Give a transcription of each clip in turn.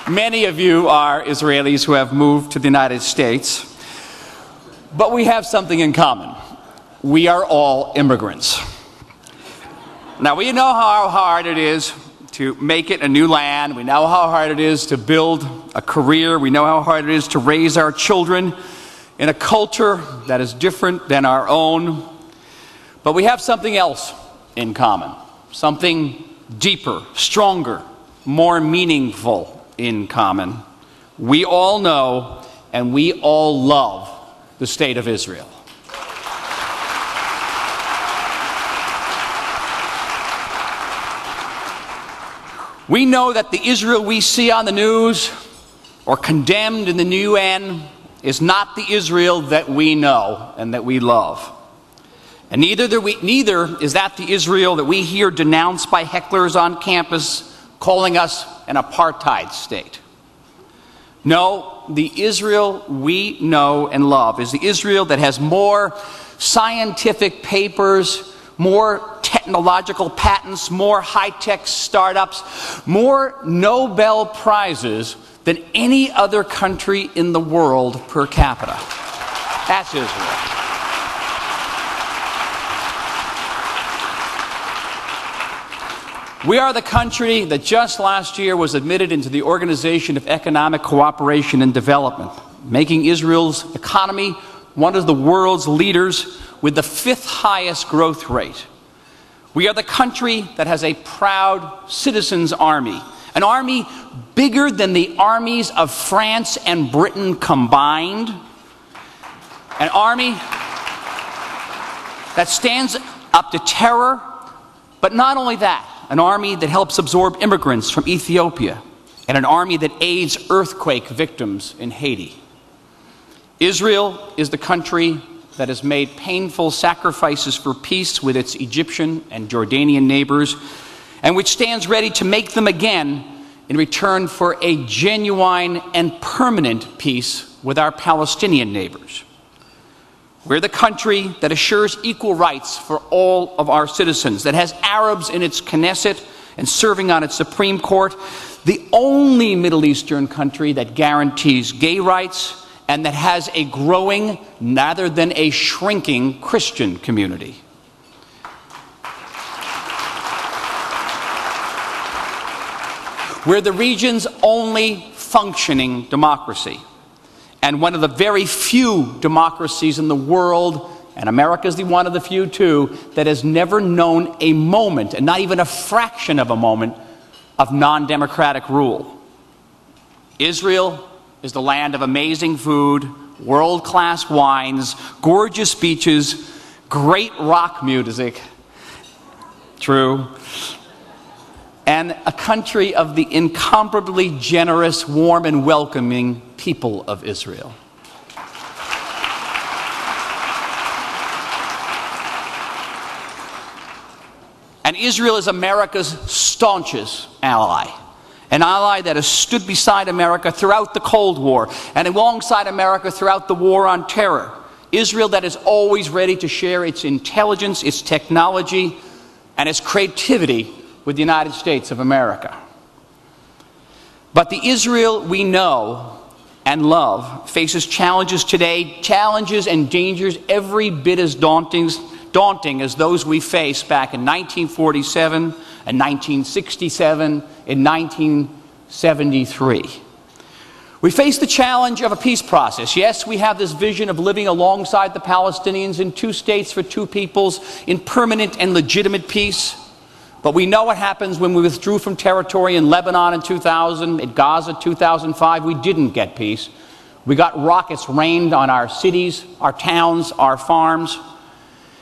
Many of you are Israelis who have moved to the United States, but we have something in common. We are all immigrants. Now, we know how hard it is to make it a new land. We know how hard it is to build a career. We know how hard it is to raise our children in a culture that is different than our own. But we have something else in common, something deeper, stronger, more meaningful in common. We all know and we all love the state of Israel. We know that the Israel we see on the news or condemned in the UN is not the Israel that we know and that we love. And neither is that the Israel that we hear denounced by hecklers on campus calling us an apartheid state. No, the Israel we know and love is the Israel that has more scientific papers, more technological patents, more high-tech startups, more Nobel Prizes than any other country in the world per capita. That's Israel. We are the country that just last year was admitted into the Organization of Economic Cooperation and Development, making Israel's economy one of the world's leaders with the 5th highest growth rate. We are the country that has a proud citizens' army, an army bigger than the armies of France and Britain combined, an army that stands up to terror, but not only that, an army that helps absorb immigrants from Ethiopia, and an army that aids earthquake victims in Haiti. Israel is the country that has made painful sacrifices for peace with its Egyptian and Jordanian neighbors, and which stands ready to make them again in return for a genuine and permanent peace with our Palestinian neighbors. We're the country that assures equal rights for all of our citizens, that has Arabs in its Knesset and serving on its Supreme Court, the only Middle Eastern country that guarantees gay rights, and that has a growing rather than a shrinking Christian community. We're the region's only functioning democracy, and one of the very few democracies in the world, and America is one of the few too, that has never known a moment, and not even a fraction of a moment, of non-democratic rule. Israel is the land of amazing food, world-class wines, gorgeous beaches, great rock music, true, and a country of the incomparably generous, warm, and welcoming people of Israel. And Israel is America's staunchest ally. An ally that has stood beside America throughout the Cold War and alongside America throughout the war on terror. Israel that is always ready to share its intelligence, its technology, and its creativity with the United States of America. But the Israel we know and love faces challenges today, challenges and dangers every bit as daunting as those we faced back in 1947 and 1967 and 1973. We face the challenge of a peace process. Yes, we have this vision of living alongside the Palestinians in 2 states for 2 peoples in permanent and legitimate peace. But we know what happens when we withdrew from territory in Lebanon in 2000, in Gaza 2005. We didn't get peace. We got rockets rained on our cities, our towns, our farms.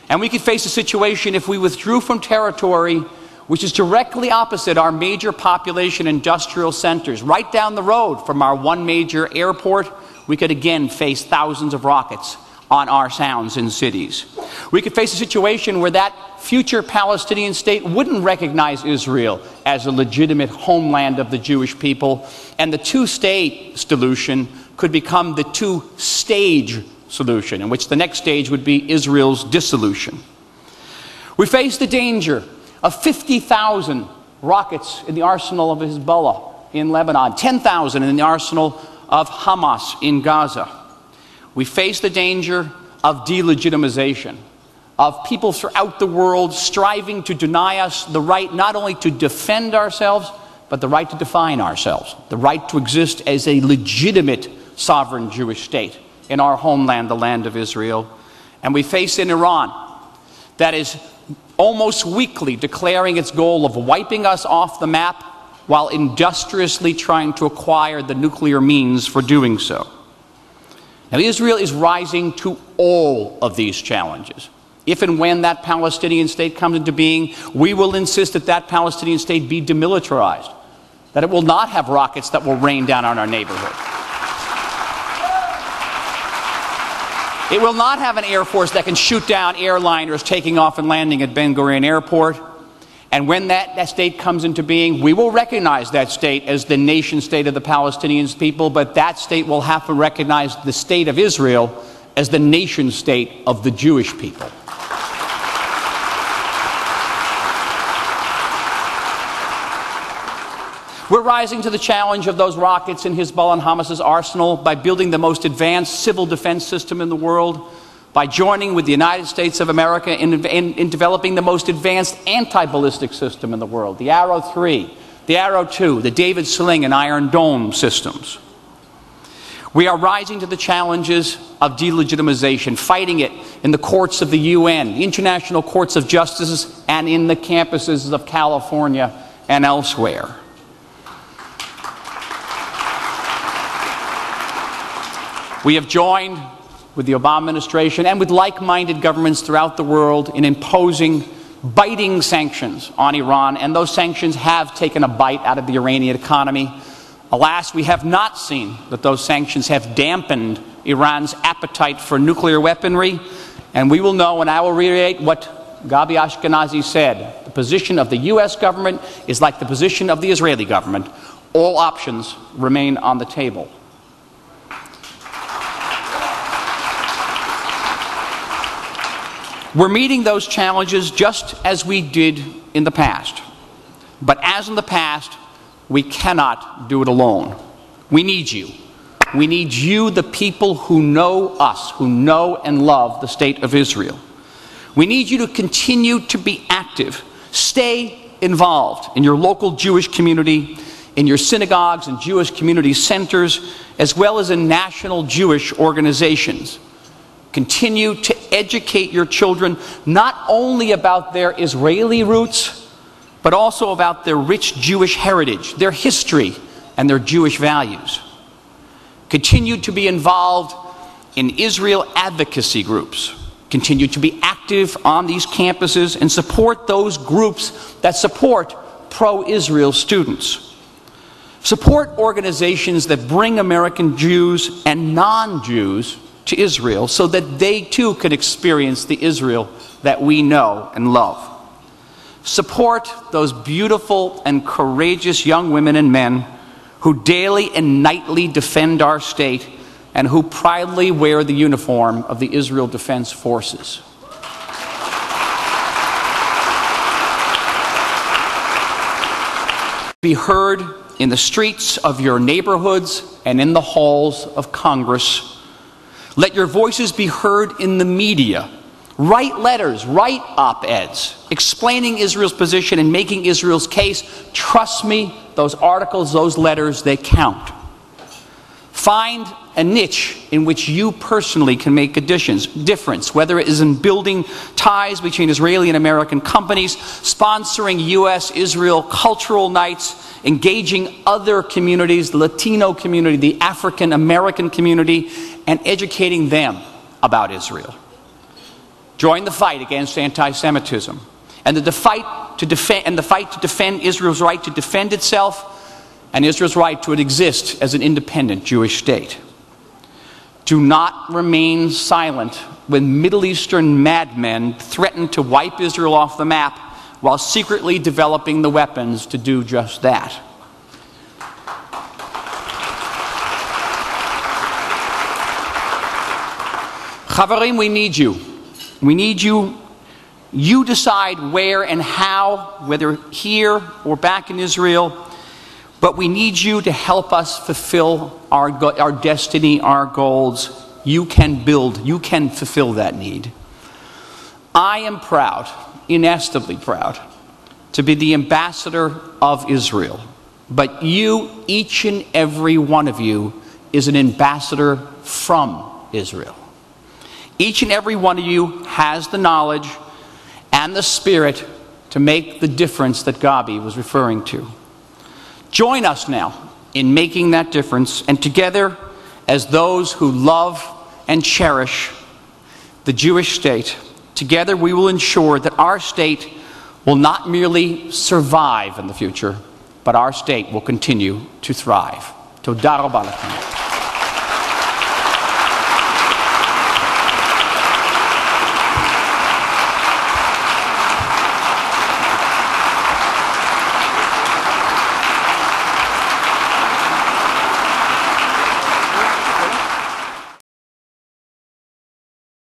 And we could face a situation if we withdrew from territory which is directly opposite our major population industrial centers. Right down the road from our one major airport, we could again face thousands of rockets on our towns and cities. We could face a situation where that future Palestinian state wouldn't recognize Israel as a legitimate homeland of the Jewish people, and the 2-state solution could become the 2-stage solution, in which the next stage would be Israel's dissolution. We face the danger of 50,000 rockets in the arsenal of Hezbollah in Lebanon, 10,000 in the arsenal of Hamas in Gaza. We face the danger of delegitimization, of people throughout the world striving to deny us the right not only to defend ourselves, but the right to define ourselves, the right to exist as a legitimate sovereign Jewish state in our homeland, the land of Israel. And we face an Iran that is almost weekly declaring its goal of wiping us off the map while industriously trying to acquire the nuclear means for doing so. Now, Israel is rising to all of these challenges. If and when that Palestinian state comes into being, we will insist that that Palestinian state be demilitarized, that it will not have rockets that will rain down on our neighborhood. It will not have an air force that can shoot down airliners taking off and landing at Ben Gurion Airport. And when that state comes into being, we will recognize that state as the nation state of the Palestinian people, but that state will have to recognize the state of Israel as the nation state of the Jewish people. We're rising to the challenge of those rockets in Hezbollah and Hamas's arsenal by building the most advanced civil defense system in the world, by joining with the United States of America in developing the most advanced anti-ballistic system in the world, the Arrow 3, the Arrow 2, the David Sling and Iron Dome systems. We are rising to the challenges of delegitimization, fighting it in the courts of the UN, international courts of justice, and in the campuses of California and elsewhere. We have joined with the Obama administration and with like-minded governments throughout the world in imposing biting sanctions on Iran, and those sanctions have taken a bite out of the Iranian economy. Alas, we have not seen that those sanctions have dampened Iran's appetite for nuclear weaponry, and we will know, and I will reiterate what Gabi Ashkenazi said, the position of the U.S. government is like the position of the Israeli government. All options remain on the table. We're meeting those challenges just as we did in the past. But as in the past, we cannot do it alone. We need you. We need you, the people who know us, who know and love the state of Israel. We need you to continue to be active. Stay involved in your local Jewish community, in your synagogues and Jewish community centers, as well as in national Jewish organizations. Continue to educate your children not only about their Israeli roots, but also about their rich Jewish heritage, their history, and their Jewish values. Continue to be involved in Israel advocacy groups. Continue to be active on these campuses and support those groups that support pro-Israel students. Support organizations that bring American Jews and non-Jews to Israel so that they too can experience the Israel that we know and love. Support those beautiful and courageous young women and men who daily and nightly defend our state and who proudly wear the uniform of the Israel Defense Forces. Be heard in the streets of your neighborhoods and in the halls of Congress. Let your voices be heard in the media. Write letters, write op-eds, explaining Israel's position and making Israel's case. Trust me, those articles, those letters, they count. Find a niche in which you personally can make a difference, whether it is in building ties between Israeli and American companies, sponsoring U.S.-Israel cultural nights, engaging other communities, the Latino community, the African-American community, and educating them about Israel. Join the fight against anti-Semitism and the fight to defend Israel's right to defend itself and Israel's right to exist as an independent Jewish state. Do not remain silent when Middle Eastern madmen threaten to wipe Israel off the map while secretly developing the weapons to do just that. Chavarim, we need you. We need you. You decide where and how, whether here or back in Israel. But we need you to help us fulfill our destiny, our goals. You can fulfill that need. I am proud, inestimably proud, to be the ambassador of Israel. But you, each and every one of you, is an ambassador from Israel. Each and every one of you has the knowledge and the spirit to make the difference that Gabi was referring to. Join us now in making that difference, and together, as those who love and cherish the Jewish state, together we will ensure that our state will not merely survive in the future, but our state will continue to thrive. Toda rabba lakem.